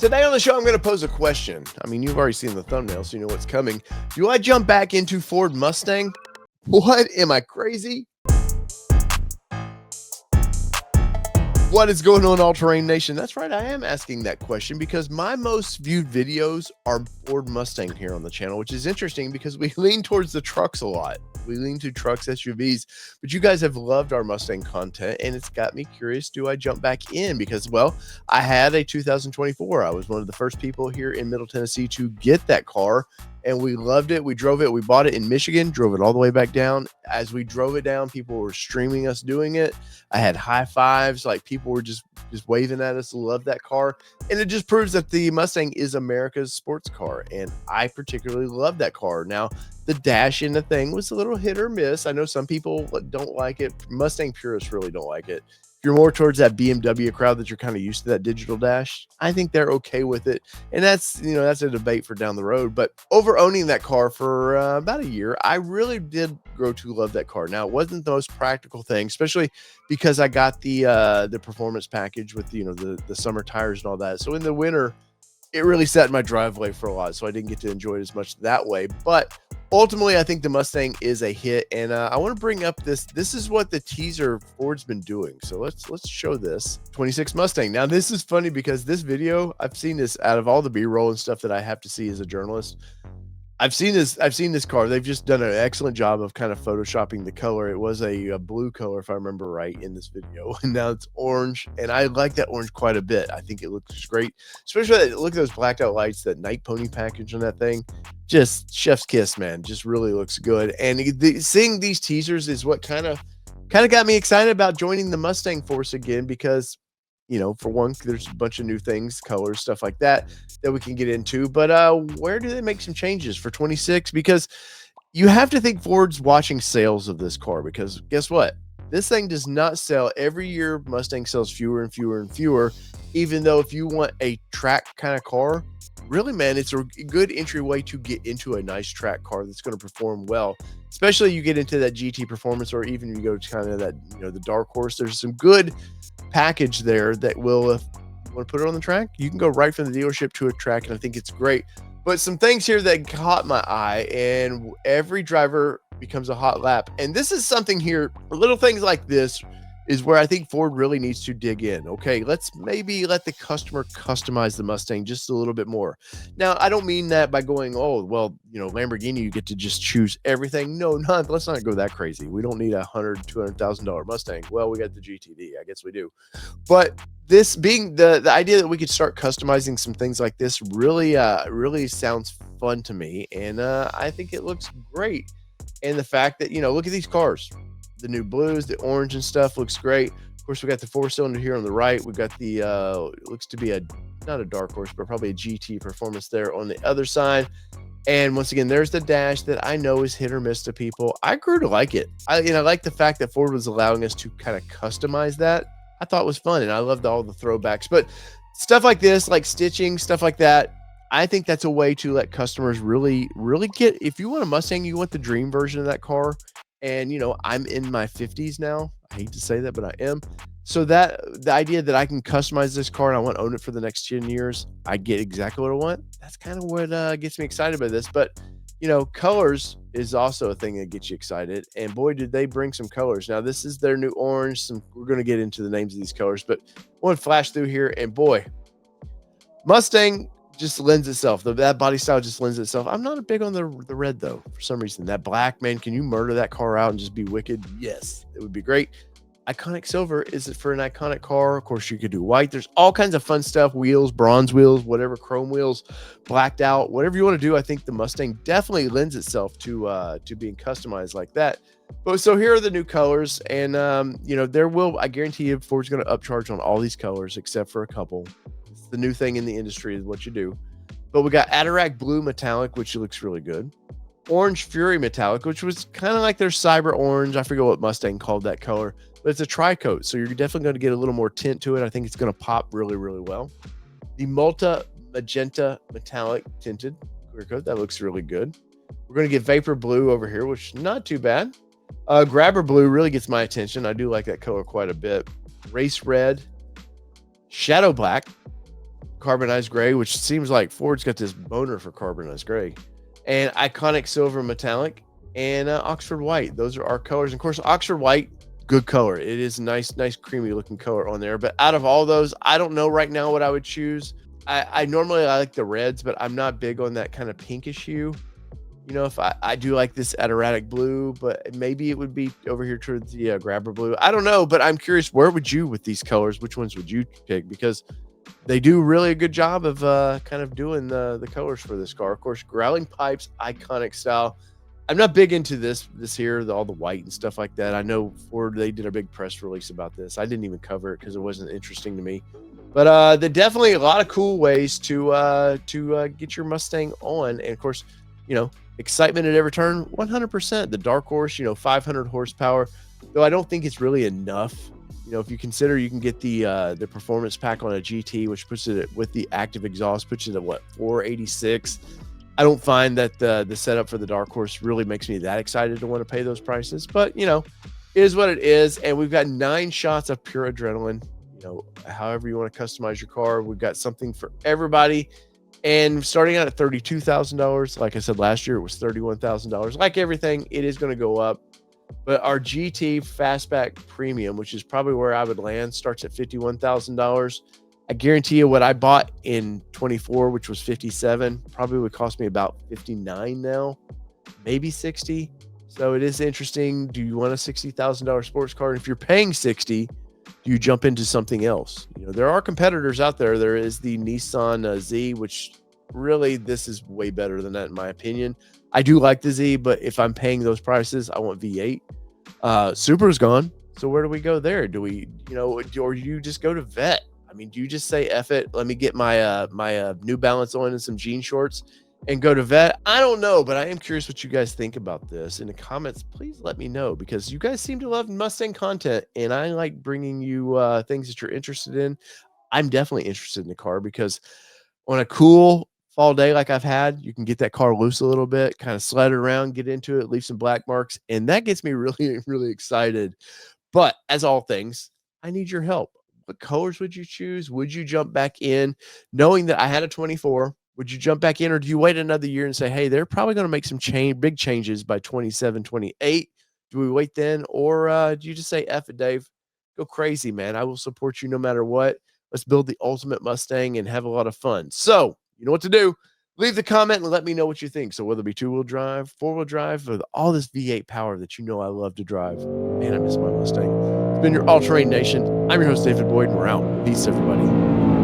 Today on the show, I'm going to pose a question. I mean, you've already seen the thumbnail, so you know what's coming. Do I jump back into Ford Mustang? What? Am I crazy? What is going on, All Terrain Nation? That's right, I am asking that question because my most viewed videos are Ford Mustang here on the channel, which is interesting because we lean towards the trucks a lot. We lean to trucks, SUVs, but you guys have loved our Mustang content, and it's got me curious, do I jump back in? Because, well, I had a 2024. I was one of the first people here in Middle Tennessee to get that car, and we loved it. We drove it. We bought it in Michigan, drove it all the way back down. As we drove it down, people were streaming us doing it. I had high fives, like people were just waving at us. Love that car. And it just proves that the Mustang is America's sports car. And I particularly love that car. Now, the dash in the thing was a little hit or miss. I know some people don't like it. Mustang purists really don't like it. If you're more towards that BMW crowd that you're kind of used to that digital dash, I think they're okay with it. And that's a debate for down the road. But over owning that car for about a year, I really did grow to love that car. Now, it wasn't the most practical thing, especially because I got the performance package with the summer tires and all that. So in the winter, it really sat in my driveway for a lot, so I didn't get to enjoy it as much that way. But ultimately, I think the Mustang is a hit, and I want to bring up this. This is what the teaser Ford's been doing. So let's show this 26 Mustang. Now, this is funny because this video, I've seen this out of all the B-roll and stuff that I have to see as a journalist. I've seen this car. They've just done an excellent job of kind of photoshopping the color. It was a blue color, if I remember right, in this video, and now it's orange, and I like that orange quite a bit. I think it looks great, especially look at those blacked out lights, that night pony package on that thing. Just chef's kiss, man. Just really looks good. And seeing these teasers is what kind of got me excited about joining the Mustang force again, because for one, there's a bunch of new things, colors, stuff like that we can get into. But where do they make some changes for 26? Because you have to think Ford's watching sales of this car, because guess what? This thing does not sell. Every year, Mustang sells fewer and fewer and fewer, even though if you want a track kind of car, really, man, it's a good entryway to get into a nice track car that's going to perform well. Especially you get into that GT Performance, or even you go to kind of that, the dark horse. There's some good package there that will, if you want to put it on the track, you can go right from the dealership to a track, and I think it's great. But some things here that caught my eye, and every driver becomes a hot lap. And this is something here, little things like this is where I think Ford really needs to dig in. Okay, let's maybe let the customer customize the Mustang just a little bit more. Now, I don't mean that by going, oh, well, Lamborghini, you get to just choose everything. No, let's not go that crazy. We don't need $200,000 Mustang. Well, we got the GTD. I guess we do. But this being the idea that we could start customizing some things like this really sounds fun to me. And I think it looks great. And the fact that, look at these cars. The new blues, the orange and stuff looks great. Of course, we got the 4-cylinder here on the right. We got the looks to be not a dark horse, but probably a GT Performance there on the other side. And once again, there's the dash that I know is hit or miss to people. I grew to like it. I like the fact that Ford was allowing us to kind of customize that. I thought it was fun, and I loved all the throwbacks. But stuff like this, like stitching, stuff like that, I think that's a way to let customers really get, if you want a Mustang, you want the dream version of that car. And, I'm in my 50s now. I hate to say that, but I am. So the idea that I can customize this car and I want to own it for the next 10 years, I get exactly what I want. That's kind of what gets me excited by this. But, colors is also a thing that gets you excited. And boy, did they bring some colors. Now, this is their new orange. We're going to get into the names of these colors, but I want to flash through here. And boy, Mustang just lends itself. That body style just lends itself. I'm not big on the red, though, for some reason. That black, man, can you murder that car out and just be wicked? Yes, it would be great. Iconic silver, is it for an iconic car? Of course, you could do white. There's all kinds of fun stuff. Wheels, bronze wheels, whatever, chrome wheels, blacked out, whatever you want to do. I think the Mustang definitely lends itself to being customized like that. But so here are the new colors, and I guarantee you Ford's going to upcharge on all these colors except for a couple. It's the new thing in the industry is what you do. But we got Atarac Blue Metallic, which looks really good. Orange Fury Metallic, which was kind of like their Cyber Orange. I forget what Mustang called that color, but it's a tri-coat, so you're definitely going to get a little more tint to it. I think it's going to pop really, really well. The Multa Magenta Metallic Tinted clear coat, that looks really good. We're going to get Vapor Blue over here, which not too bad. Grabber Blue really gets my attention. I do like that color quite a bit. Race Red, Shadow Black, carbonized gray, which seems like Ford's got this boner for carbonized gray, and iconic silver metallic, and Oxford white. Those are our colors. And of course, Oxford white, good color. It is nice, creamy looking color on there. But out of all those, I don't know right now what I would choose. I normally I like the reds, but I'm not big on that kind of pinkish hue. You know, if I do like this Adiratic blue, but maybe it would be over here towards the grabber blue. I don't know, but I'm curious, where would you with these colors? Which ones would you pick? Because they do really a good job of kind of doing the colors for this car. Of course, growling pipes, iconic style. I'm not big into this here, all the white and stuff like that. I know Ford, they did a big press release about this. I didn't even cover it because it wasn't interesting to me. But there definitely a lot of cool ways to get your Mustang on. And of course, you know, excitement at every turn, 100%. The dark horse, you know, 500 horsepower, though I don't think it's really enough. You know, if you consider you can get the performance pack on a GT, which puts it with the active exhaust, puts it at what, 486. I don't find that the setup for the dark horse really makes me that excited to want to pay those prices. But you know, it is what it is, and we've got 9 shots of pure adrenaline. You know, however you want to customize your car, we've got something for everybody. And starting out at $32,000, like I said last year, it was $31,000. Like everything, it is going to go up. But our GT Fastback Premium, which is probably where I would land, starts at $51,000. I guarantee you what I bought in 24, which was 57, probably would cost me about 59 now, maybe 60. So it is interesting. Do you want a $60,000 sports car? And if you're paying 60, do you jump into something else? You know, there are competitors out there. There is the Nissan Z, which really, this is way better than that in my opinion. I do like the Z, but if I'm paying those prices, I want V8. Subaru's gone. So where do we go there? Do we, you know, or do you just go to Vet? I mean, do you just say, F it, let me get my New Balance on and some jean shorts and go to Vet? I don't know, but I am curious what you guys think about this. In the comments, please let me know, because you guys seem to love Mustang content, and I like bringing you things that you're interested in. I'm definitely interested in the car because on a cool fall day like I've had, you can get that car loose a little bit, kind of slide it around, get into it, leave some black marks, and that gets me really, really excited. But as all things, I need your help. What colors would you choose? Would you jump back in knowing that I had a 24? Would you jump back in, or do you wait another year and say, hey, they're probably going to make some big changes by 27, 28? Do we wait then? Or do you just say, F it, Dave? Go crazy, man. I will support you no matter what. Let's build the ultimate Mustang and have a lot of fun. So you know what to do. Leave the comment and let me know what you think. So whether it be 2-wheel drive, 4-wheel drive, or all this V8 power that you know I love to drive. Man, I miss my Mustang. It's been your All Terrain Nation. I'm your host, David Boyd, and we're out. Peace, everybody.